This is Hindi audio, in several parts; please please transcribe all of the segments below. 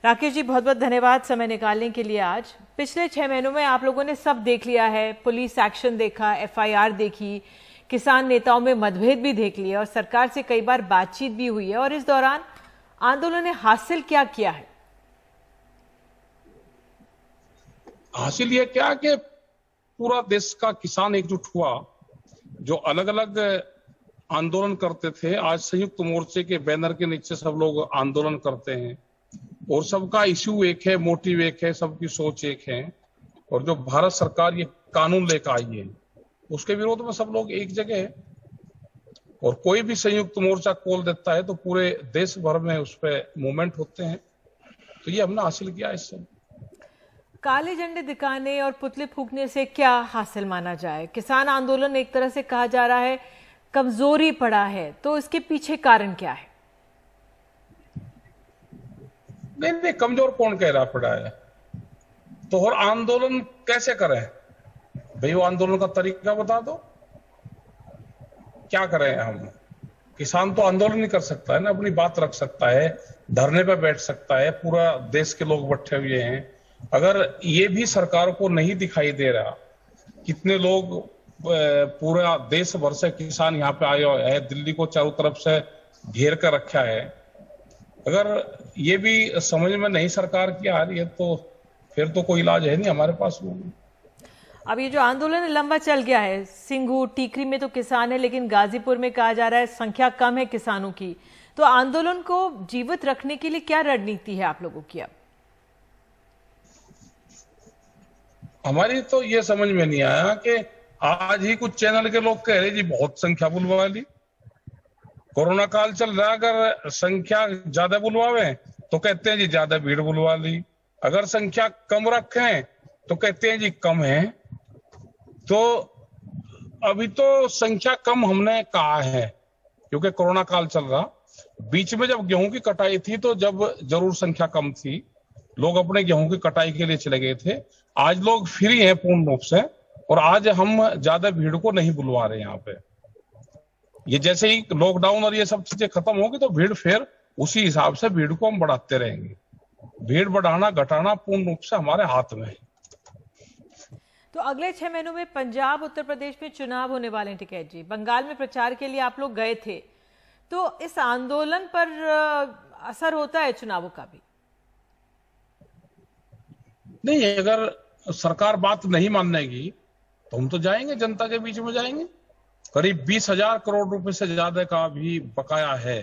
राकेश जी, बहुत बहुत धन्यवाद समय निकालने के लिए। आज पिछले 6 महीनों में आप लोगों ने सब देख लिया है, पुलिस एक्शन देखा, एफआईआर देखी, किसान नेताओं में मतभेद भी देख लिया और सरकार से कई बार बातचीत भी हुई है। और इस दौरान आंदोलन ने हासिल क्या किया है? हासिल ये क्या कि पूरा देश का किसान एकजुट हुआ। जो अलग अलग आंदोलन करते थे, आज संयुक्त मोर्चे के बैनर के नीचे सब लोग आंदोलन करते हैं और सबका इश्यू एक है, मोटिव एक है, सबकी सोच एक है। और जो भारत सरकार ये कानून लेकर आई है उसके विरोध में सब लोग एक जगह है। और कोई भी संयुक्त मोर्चा खोल देता है तो पूरे देश भर में उस पर मूवमेंट होते हैं। तो ये हमने हासिल किया। इससे काले झंडे दिखाने और पुतले फूंकने से क्या हासिल माना जाए? किसान आंदोलन एक तरह से कहा जा रहा है कमजोरी पड़ा है, तो इसके पीछे कारण क्या है? नहीं, कमजोर कौन कह रहा पड़ा है? तो और आंदोलन कैसे करें भाई? वो आंदोलन का तरीका बता दो, क्या करें हम? किसान तो आंदोलन नहीं कर सकता है ना, अपनी बात रख सकता है, धरने पे बैठ सकता है, पूरा देश के लोग बैठे हुए हैं। अगर ये भी सरकार को नहीं दिखाई दे रहा, कितने लोग पूरा देश भर से किसान यहाँ पे आए हुए हैं, दिल्ली को चारों तरफ से घेर कर रखा है, अगर ये भी समझ में नहीं सरकार की आ रही है तो फिर तो कोई इलाज है नहीं हमारे पास में। अब ये जो आंदोलन लंबा चल गया है, सिंगू टीकरी में तो किसान है, लेकिन गाजीपुर में कहा जा रहा है संख्या कम है किसानों की, तो आंदोलन को जीवित रखने के लिए क्या रणनीति है आप लोगों की? अब हमारी तो ये समझ में नहीं आया कि आज ही कुछ चैनल के लोग कह रहे जी बहुत संख्या बुलवा ली। कोरोना काल चल रहा है, अगर संख्या ज्यादा बुलवावे तो कहते हैं जी ज्यादा भीड़ बुलवा ली, अगर संख्या कम रखें तो कहते हैं जी कम है। तो अभी तो संख्या कम हमने कहा है क्योंकि कोरोना काल चल रहा। बीच में जब गेहूं की कटाई थी तो जब जरूर संख्या कम थी, लोग अपने गेहूं की कटाई के लिए चले गए थे। आज लोग फ्री हैं पूर्ण रूप से और आज हम ज्यादा भीड़ को नहीं बुलवा रहे यहाँ पे। ये जैसे ही लॉकडाउन और ये सब चीजें खत्म होगी तो भीड़ फिर उसी हिसाब से भीड़ को हम बढ़ाते रहेंगे। भीड़ बढ़ाना घटाना पूर्ण रूप से हमारे हाथ में है। तो अगले 6 महीनों में पंजाब, उत्तर प्रदेश में चुनाव होने वाले हैं टिकैत जी। बंगाल में प्रचार के लिए आप लोग गए थे, तो इस आंदोलन पर असर होता है चुनावों का भी? नहीं, अगर सरकार बात नहीं मानेगी तो हम तो जाएंगे, जनता के बीच में जाएंगे। करीब 20,000 करोड़ रुपए से ज्यादा का भी बकाया है।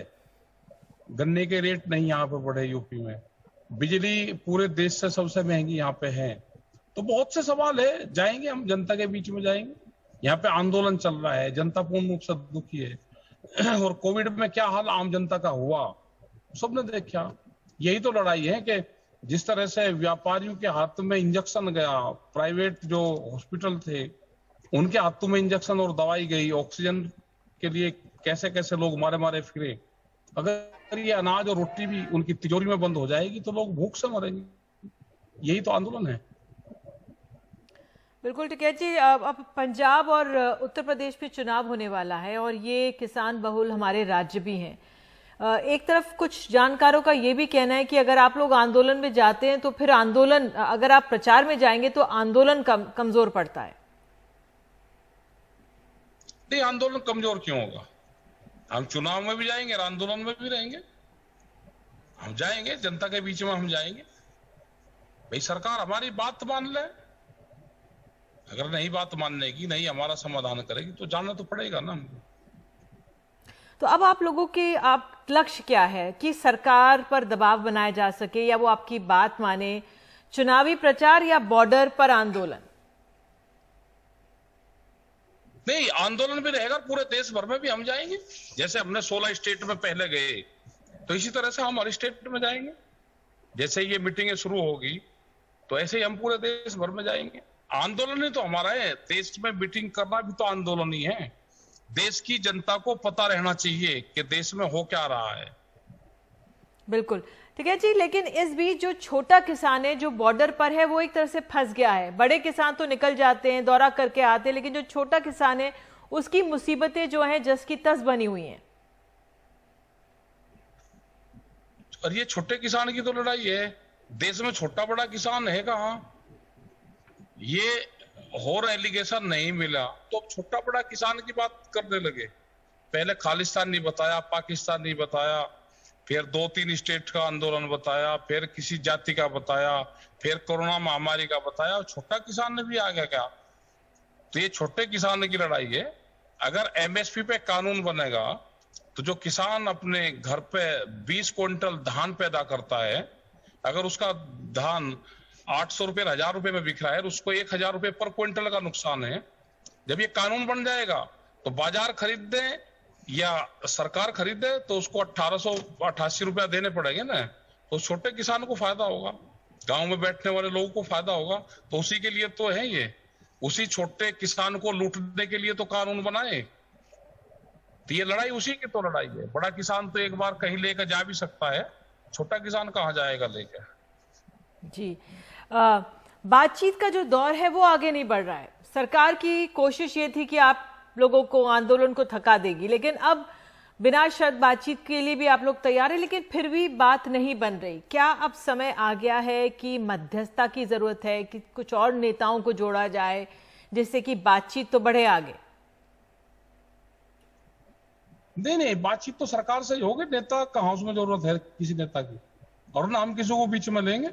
गन्ने के रेट नहीं यहाँ पे बढ़े यूपी में, बिजली पूरे देश से सबसे महंगी यहाँ पे है। तो बहुत से सवाल है, जाएंगे हम, जनता के बीच में जाएंगे। यहाँ पे आंदोलन चल रहा है, जनता पूर्ण रूप से दुखी है और कोविड में क्या हाल आम जनता का हुआ सबने देखा। यही तो लड़ाई है कि जिस तरह से व्यापारियों के हाथ में इंजेक्शन गया, प्राइवेट जो हॉस्पिटल थे उनके हाथों में इंजेक्शन और दवाई गई, ऑक्सीजन के लिए कैसे कैसे लोग मारे मारे फिरे। अगर ये अनाज और रोटी भी उनकी तिजोरी में बंद हो जाएगी तो लोग भूख से मरेंगे। यही तो आंदोलन है। बिल्कुल टिकैत जी, अब पंजाब और उत्तर प्रदेश में चुनाव होने वाला है और ये किसान बहुल हमारे राज्य भी हैं। एक तरफ कुछ जानकारों का ये भी कहना है कि अगर आप लोग आंदोलन में जाते हैं तो फिर आंदोलन, अगर आप प्रचार में जाएंगे तो आंदोलन कमजोर पड़ता है। नहीं, आंदोलन कमजोर क्यों होगा? हम चुनाव में भी जाएंगे और आंदोलन में भी रहेंगे। हम जाएंगे, जनता के बीच में हम जाएंगे। भाई सरकार हमारी बात मान ले, अगर नहीं बात मानने की, नहीं हमारा समाधान करेगी तो जाना तो पड़ेगा ना हमको। तो अब आप लोगों के आप लक्ष्य क्या है कि सरकार पर दबाव बनाया जा सके या वो आपकी बात माने? चुनावी प्रचार या बॉर्डर पर आंदोलन? नहीं, आंदोलन भी रहेगा, पूरे देश भर में भी हम जाएंगे। जैसे हमने 16 स्टेट में पहले गए तो इसी तरह से हम हर स्टेट में जाएंगे। जैसे ये मीटिंगें शुरू होगी तो ऐसे ही हम पूरे देश भर में जाएंगे। आंदोलन ही तो हमारा है, देश में मीटिंग करना भी तो आंदोलन ही है। देश की जनता को पता रहना चाहिए कि देश में हो क्या रहा है। बिल्कुल ठीक है जी, लेकिन इस बीच जो छोटा किसान है जो बॉर्डर पर है वो एक तरह से फंस गया है। बड़े किसान तो निकल जाते हैं, दौरा करके आते हैं, लेकिन जो छोटा किसान है उसकी मुसीबतें जो हैं जस की तस बनी हुई हैं। और ये छोटे किसान की तो लड़ाई है। देश में छोटा बड़ा किसान है कहाँ? ये और एलिगेशन नहीं मिला तो अब छोटा बड़ा किसान की बात करने लगे। पहले खालिस्तान नहीं बताया, पाकिस्तान नहीं बताया, फिर 2-3 स्टेट का आंदोलन बताया, फिर किसी जाति का बताया, फिर कोरोना महामारी का बताया, और छोटा किसान ने भी आ गया क्या? तो ये छोटे किसान की लड़ाई है। अगर एमएसपी पे कानून बनेगा तो जो किसान अपने घर पे 20 क्विंटल धान पैदा करता है, अगर उसका धान 800 रुपए 1000 रुपए में बिक रहा है, उसको 1000 रुपए पर क्विंटल का नुकसान है। जब ये कानून बन जाएगा तो बाजार खरीदे या सरकार खरीदे तो उसको 1888 रुपया देने पड़ेंगे ना, तो छोटे किसान को फायदा होगा, गांव में बैठने वाले लोगों को फायदा होगा। तो उसी के लिए तो है ये, उसी छोटे किसान को लूटने के लिए तो कानून बनाए। तो ये लड़ाई उसी की तो लड़ाई है। बड़ा किसान तो एक बार कहीं लेकर जा भी सकता है, छोटा किसान कहाँ जाएगा लेकर? जी, बातचीत का जो दौर है वो आगे नहीं बढ़ रहा है। सरकार की कोशिश ये थी कि आप लोगों को, आंदोलन को थका देगी, लेकिन अब बिना शर्त बातचीत के लिए भी आप लोग तैयार हैं, लेकिन फिर भी बात नहीं बन रही। क्या अब समय आ गया है कि मध्यस्थता की जरूरत है, कि कुछ और नेताओं को जोड़ा जाए जिससे कि बातचीत तो बढ़े आगे? नहीं, बातचीत तो सरकार से ही होगी, नेता कहाँ उसमें जरूरत है किसी नेता की? और ना हम किसी को बीच में लेंगे।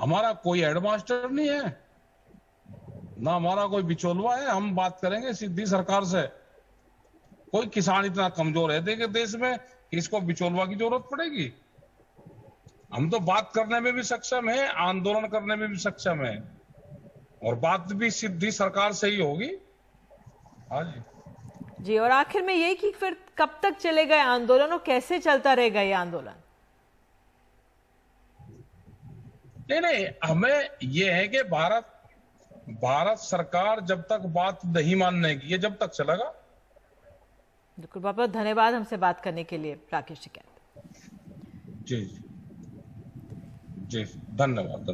हमारा कोई हेडमास्टर नहीं है, ना हमारा कोई बिचौलवा है। हम बात करेंगे सीधी सरकार से। कोई किसान इतना कमजोर है देखे देश में कि इसको बिचौलवा की जरूरत पड़ेगी? हम तो बात करने में भी सक्षम है, आंदोलन करने में भी सक्षम है, और बात भी सीधी सरकार से ही होगी। हाँ जी जी, और आखिर में यही कि फिर कब तक चलेगा ये आंदोलन और कैसे चलता रहेगा ये आंदोलन? नहीं, हमें ये है कि भारत सरकार जब तक बात नहीं मानने की, ये जब तक चलेगा। बिल्कुल, बहुत बहुत धन्यवाद हमसे बात करने के लिए राकेश टिकैत। जी जी, धन्यवाद।